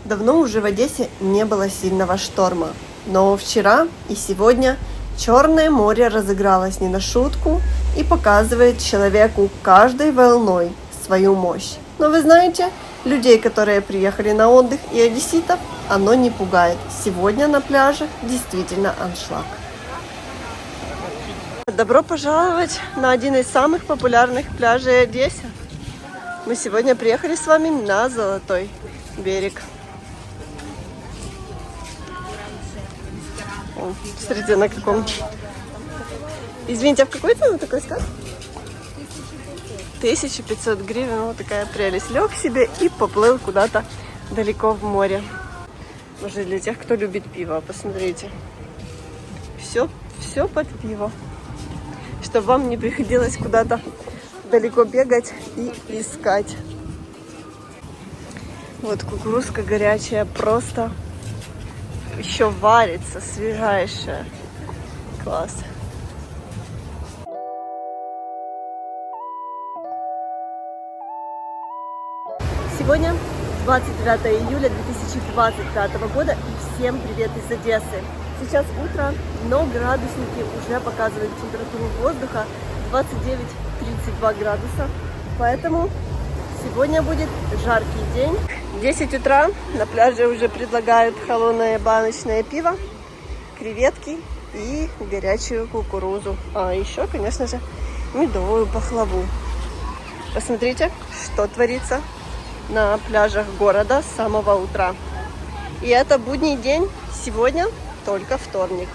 Давно уже в Одессе не было сильного шторма, но вчера и сегодня Черное море разыгралось не на шутку и показывает человеку каждой волной свою мощь. Но вы знаете, людей, которые приехали на отдых, и одесситов, оно не пугает. Сегодня на пляже действительно аншлаг. Добро пожаловать на один из самых популярных пляжей Одессы. Мы сегодня приехали с вами на Золотой берег. О, смотрите, на каком... Извините, а в какой цену такой сказ? 1500 гривен. Вот такая прелесть. Лег себе и поплыл куда-то далеко в море. Может, для тех, кто любит пиво. Посмотрите. Все под пиво. Чтобы вам не приходилось куда-то далеко бегать и искать. Вот кукурузка горячая, просто еще варится, свежайшая. Класс. Сегодня 29 июля 2025 года и всем привет из Одессы. Сейчас утро, но градусники уже показывают температуру воздуха 29-32 градуса. Поэтому сегодня будет жаркий день. 10 утра, на пляже уже предлагают холодное баночное пиво, креветки и горячую кукурузу. А еще, конечно же, медовую пахлаву. Посмотрите, что творится на пляжах города с самого утра. И это будний день, сегодня только вторник.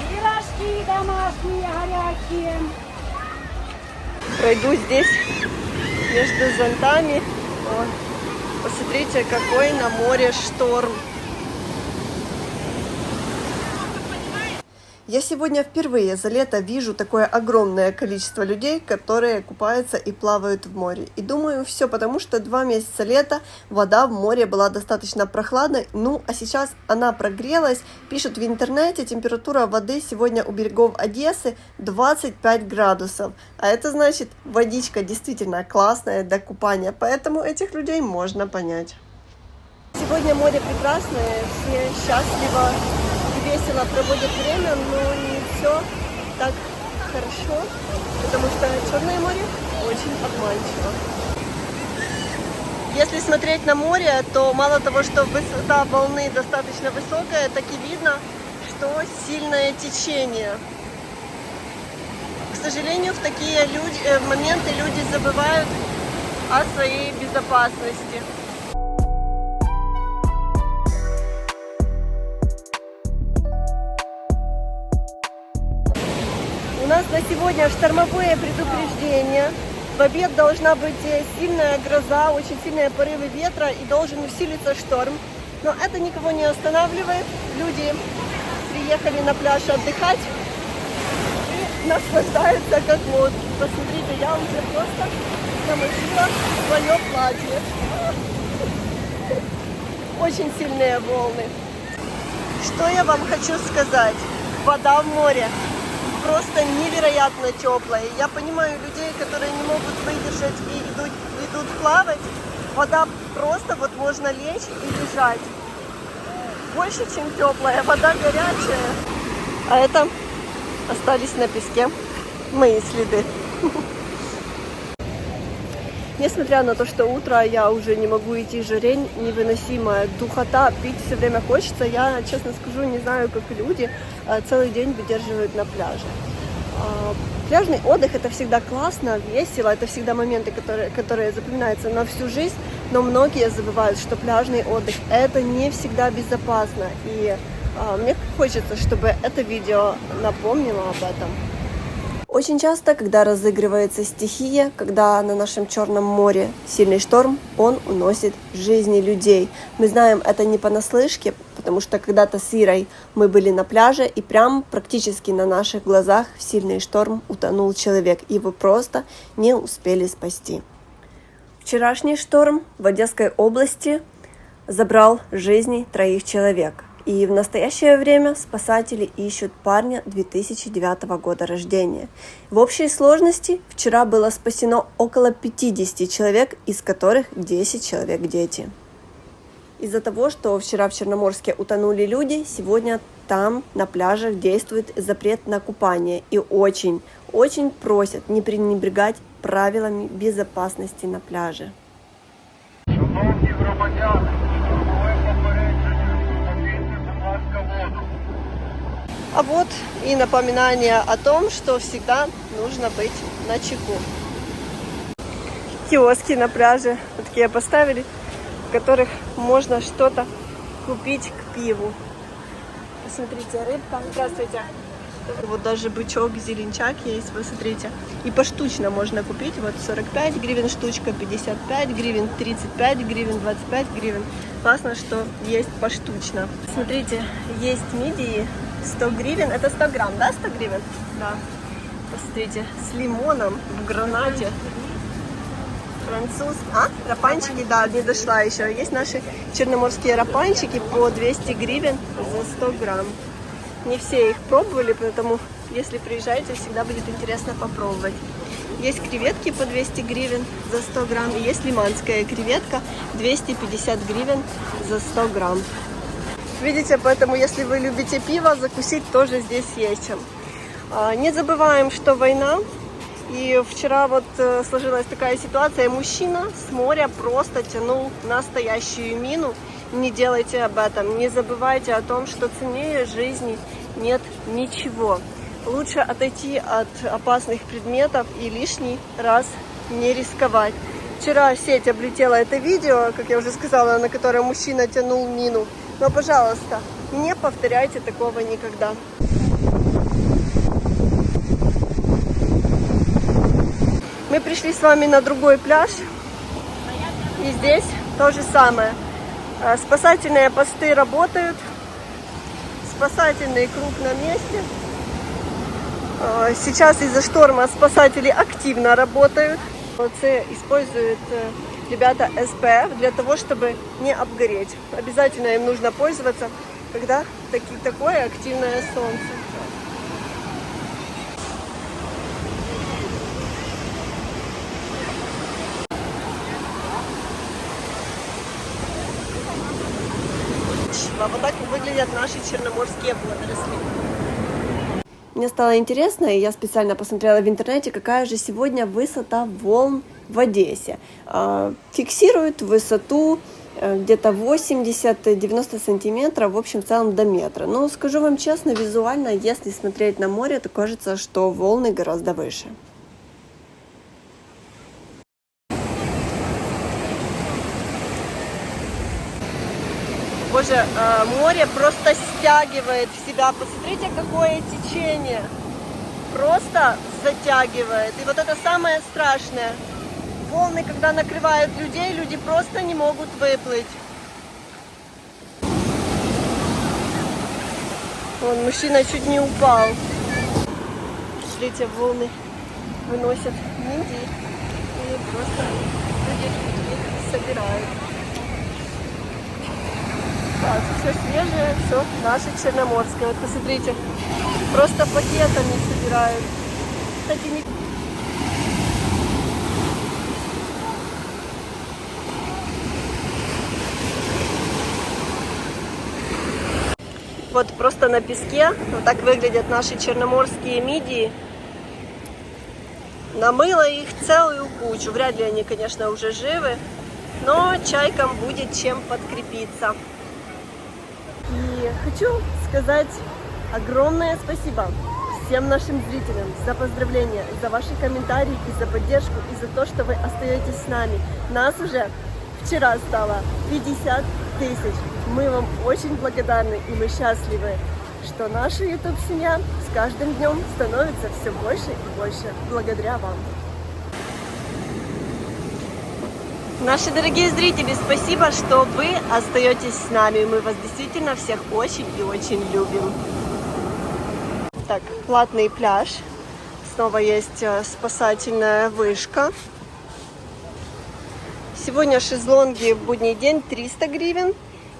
Пирожки домашние, горячие. Пройду здесь между зонтами. О, посмотрите, какой на море шторм. Я сегодня впервые за лето вижу такое огромное количество людей, которые купаются и плавают в море. И думаю, все потому, что 2 месяца лета вода в море была достаточно прохладной. Ну, а сейчас она прогрелась. Пишут в интернете, температура воды сегодня у берегов Одессы 25 градусов. А это значит, водичка действительно классная для купания. Поэтому этих людей можно понять. Сегодня море прекрасное, все счастливо, весело проводят время, но не все так хорошо, потому что Черное море очень обманчиво. Если смотреть на море, то мало того, что высота волны достаточно высокая, так и видно, что сильное течение. К сожалению, в такие моменты люди забывают о своей безопасности. У нас на сегодня штормовое предупреждение. В обед должна быть сильная гроза, очень сильные порывы ветра и должен усилиться шторм. Но это никого не останавливает. Люди приехали на пляж отдыхать и наслаждаются как вот. Посмотрите, я уже просто намочила свое платье. Очень сильные волны. Что я вам хочу сказать? Вода в море просто невероятно теплая. Я понимаю людей, которые не могут выдержать и идут плавать. Вода просто вот можно лечь и лежать. Больше, чем теплая, вода горячая. А это остались на песке мои следы. Несмотря на то, что утро я уже не могу идти, жарень невыносимая, духота, пить все время хочется, я, честно скажу, не знаю, как люди целый день выдерживают на пляже. Пляжный отдых — это всегда классно, весело, это всегда моменты, которые запоминаются на всю жизнь, но многие забывают, что пляжный отдых — это не всегда безопасно, и мне хочется, чтобы это видео напомнило об этом. Очень часто, когда разыгрывается стихия, когда на нашем Черном море сильный шторм, он уносит жизни людей. Мы знаем это не понаслышке, потому что когда-то с Ирой мы были на пляже, и прям практически на наших глазах в сильный шторм утонул человек. Его просто не успели спасти. Вчерашний шторм в Одесской области забрал жизни 3 человек. И в настоящее время спасатели ищут парня 2009 года рождения. В общей сложности вчера было спасено около 50 человек, из которых 10 человек дети. Из-за того, что вчера в Черноморске утонули люди, сегодня там на пляжах действует запрет на купание. И очень просят не пренебрегать правилами безопасности на пляже. Шановні громадяни, штурмове попередження, покиньте, будь ласка, воду. А вот и напоминание о том, что всегда нужно быть начеку. Киоски на пляже вот такие поставили, в которых можно что-то купить к пиву. Посмотрите, рыбка. Здравствуйте. Вот даже бычок, зеленчак есть, вы смотрите. И поштучно можно купить. Вот 45 гривен штучка, 55 гривен, 35 гривен, 25 гривен. Классно, что есть поштучно. Смотрите, есть мидии 100 гривен. Это 100 грамм, да, 100 гривен? Да. Посмотрите, с лимоном в гранате. Француз. Рапанчики, да, не дошла еще. Есть наши черноморские рапанчики по 200 гривен за 100 грамм. Не все их пробовали, поэтому, если приезжаете, всегда будет интересно попробовать. Есть креветки по 200 гривен за 100 грамм. И есть лиманская креветка 250 гривен за 100 грамм. Видите, поэтому, если вы любите пиво, закусить тоже здесь есть чем. Не забываем, что война. И вчера вот сложилась такая ситуация. Мужчина с моря просто тянул настоящую мину. Не делайте об этом. Не забывайте о том, что ценнее жизни нет ничего. Лучше отойти от опасных предметов и лишний раз не рисковать. Вчера сеть облетела это видео, как я уже сказала, на котором мужчина тянул мину. Но, пожалуйста, не повторяйте такого никогда. Мы пришли с вами на другой пляж. И здесь то же самое. Спасательные посты работают. Спасательный круг на месте. Сейчас из-за шторма спасатели активно работают. Используют ребята СПФ для того, чтобы не обгореть. Обязательно им нужно пользоваться, когда такое активное солнце. Вот так выглядят наши черноморские водоросли. Мне стало интересно, и я специально посмотрела в интернете, какая же сегодня высота волн в Одессе. Фиксируют высоту где-то 80-90 сантиметров, в общем, в целом до метра. Но скажу вам честно, визуально, если смотреть на море, то кажется, что волны гораздо выше. Боже, море просто стягивает в себя. Посмотрите, какое течение. Просто затягивает. И вот это самое страшное. Волны, когда накрывают людей, люди просто не могут выплыть. Вон, мужчина чуть не упал. Смотрите, волны выносят мидии и просто люди их собирают. Так, все свежее, все наше черноморское. Вот посмотрите, просто пакетами собирают. Кстати, не... Вот просто на песке вот так выглядят наши черноморские мидии. Намыло их целую кучу. Вряд ли они, конечно, уже живы, но чайкам будет чем подкрепиться. И хочу сказать огромное спасибо всем нашим зрителям за поздравления, за ваши комментарии и за поддержку, и за то, что вы остаетесь с нами. Нас уже вчера стало 50 тысяч. Мы вам очень благодарны, и мы счастливы, что наша YouTube-семья с каждым днем становится все больше и больше благодаря вам. Наши дорогие зрители, спасибо, что вы остаетесь с нами. Мы вас действительно всех очень и очень любим. Так, платный пляж. Снова есть спасательная вышка. Сегодня шезлонги в будний день 300 гривен.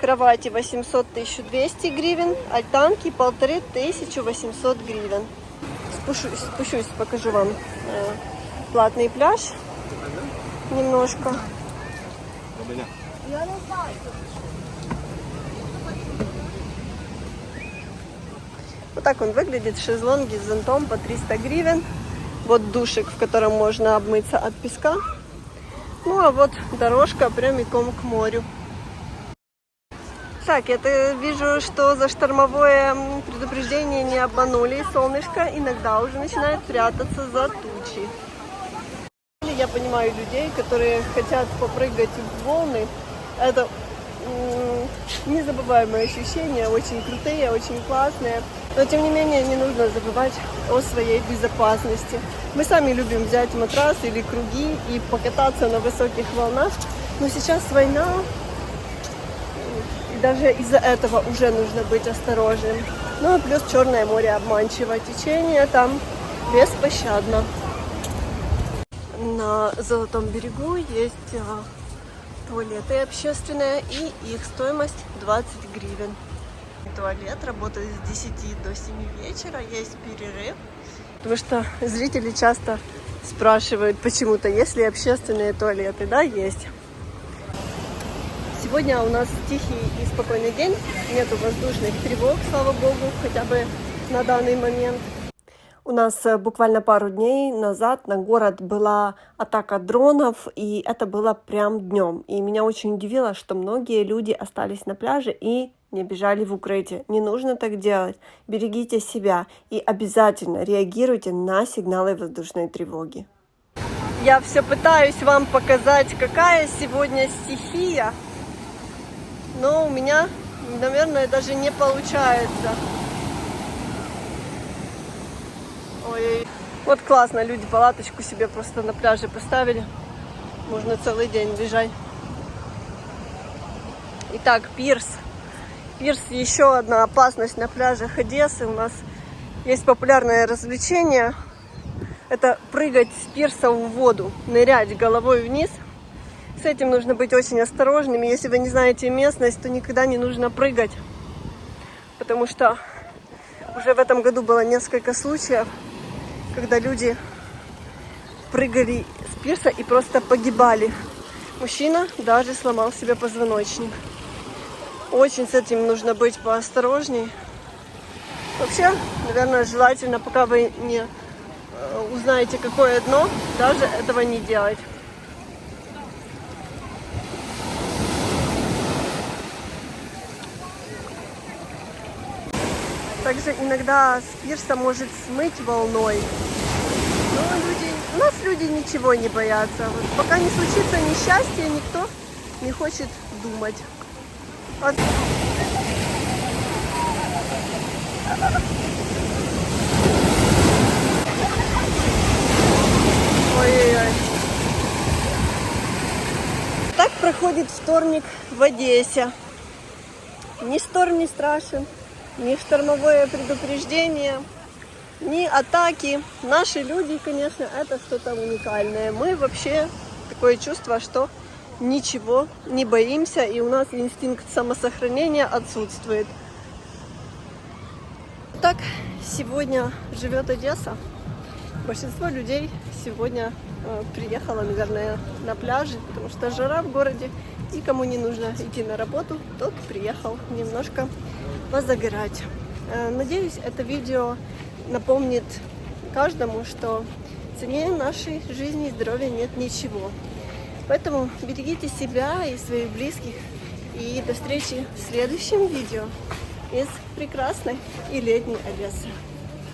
кровати 800-1200 гривен, альтанки 1500-1800 гривен. Спущусь, покажу вам платный пляж немножко. Вот так он выглядит, шезлонги с зонтом по 300 гривен. Вот душик, в котором можно обмыться от песка. Ну а вот дорожка прямиком к морю. Так, я вижу, что за штормовое предупреждение не обманули. Солнышко иногда уже начинает прятаться за тучи. Я понимаю людей, которые хотят попрыгать в волны. Это незабываемые ощущения, очень крутые, очень классные. Но тем не менее не нужно забывать о своей безопасности. Мы сами любим взять матрас или круги и покататься на высоких волнах. Но сейчас война. Даже из-за этого уже нужно быть осторожным. Ну, плюс Черное море обманчиво. Течение там беспощадно. На Золотом берегу есть туалеты общественные, и их стоимость 20 гривен. Туалет работает с 10 до 7 вечера, есть перерыв. Потому что зрители часто спрашивают почему-то, есть ли общественные туалеты. Да, есть. Сегодня у нас тихий и спокойный день, нету воздушных тревог, слава богу, хотя бы на данный момент. У нас буквально пару дней назад на город была атака дронов, и это было прям днем. И меня очень удивило, что многие люди остались на пляже и не бежали в укрытие. Не нужно так делать. Берегите себя и обязательно реагируйте на сигналы воздушной тревоги. Я все пытаюсь вам показать, какая сегодня стихия. Но у меня, наверное, даже не получается. Ой, вот классно, люди палаточку себе просто на пляже поставили. Можно целый день лежать. Итак, пирс. Пирс — еще одна опасность на пляжах Одессы. У нас есть популярное развлечение. Это прыгать с пирса в воду, нырять головой вниз. С этим нужно быть очень осторожными. Если вы не знаете местность, то никогда не нужно прыгать. Потому что уже в этом году было несколько случаев, когда люди прыгали с пирса и просто погибали. Мужчина даже сломал себе позвоночник. Очень с этим нужно быть поосторожней. Вообще, наверное, желательно, пока вы не узнаете, какое дно, даже этого не делать. Также иногда с пирса может смыть волной. Но у нас люди ничего не боятся. Вот пока не случится несчастье, никто не хочет думать. Вот. Ой-ой-ой. Так проходит вторник в Одессе. Ни шторм не страшен, ни штормовое предупреждение, ни атаки. Наши люди, конечно, это что-то уникальное. Мы вообще такое чувство, что ничего не боимся, и у нас инстинкт самосохранения отсутствует. Так сегодня живет Одесса. Большинство людей сегодня приехало, наверное, на пляже, потому что жара в городе, и кому не нужно идти на работу, тот приехал немножко позагорать. Надеюсь, это видео напомнит каждому, что цене нашей жизни и здоровья нет ничего. Поэтому берегите себя и своих близких. И до встречи в следующем видео из прекрасной и летней Одессы.